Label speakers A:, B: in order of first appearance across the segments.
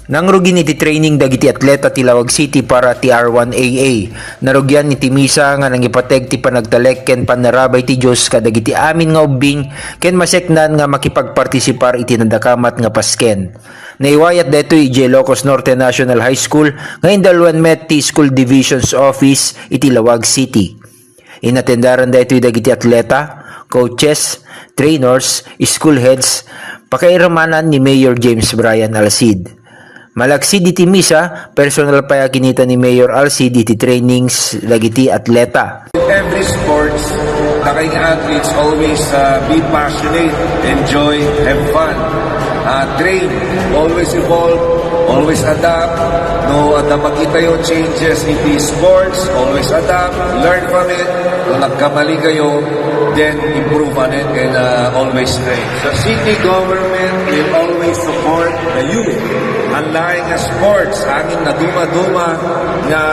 A: Nangrugin iti training dagiti atleta ti Lawag City para ti R1AA. Narugyan ni Timisa nga nangipateg ti panagtalek ken panarabay ti Dios kadagiti amin nga ubing ken maseknan nga makipagpartisipar iti nandakamat nga pasken. Naiwayat detoy iti Ilocos Norte National High School nga indalwan met ti School Divisions Office iti Lawag City. Inatendaran detoy dagiti atleta, coaches, trainers, school heads, pakairamanan ni Mayor James Brian Alcid. Malaksid iti misa, personal pa kinita ni Mayor Alcid iti trainings dagiti atleta.
B: In every sports, the athletes always be passionate, enjoy, have fun, train, always evolve, always adapt. No, at makita yung changes in the sports, always adapt, learn from it. Kung nagkamali kayo, then improve on it and always train. The city government will always support the youth. Ang laing nga sports, angin na duma-duma nga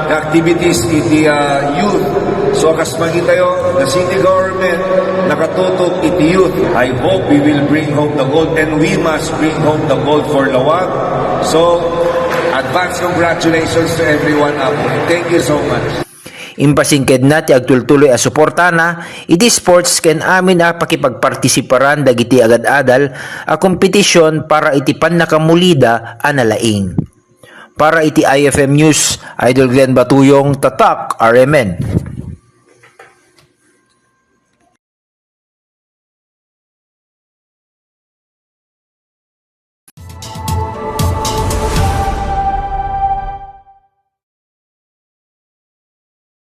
B: activities iti youth. So kas magita yo, the city government nakatutok iti youth. I hope we will bring home the gold and we must bring home the gold for Lawag. So, advance congratulations to everyone up. Thank you so much.
A: Impasingked na ti agtultuloy a suportana iti sports ken amin a pakipagpartisiparan dagiti agad-adal a kompetisyon para iti pannakamulida a nalaing. Para iti IFM News, Idol Glenn Batuyong, Tatak, RMN.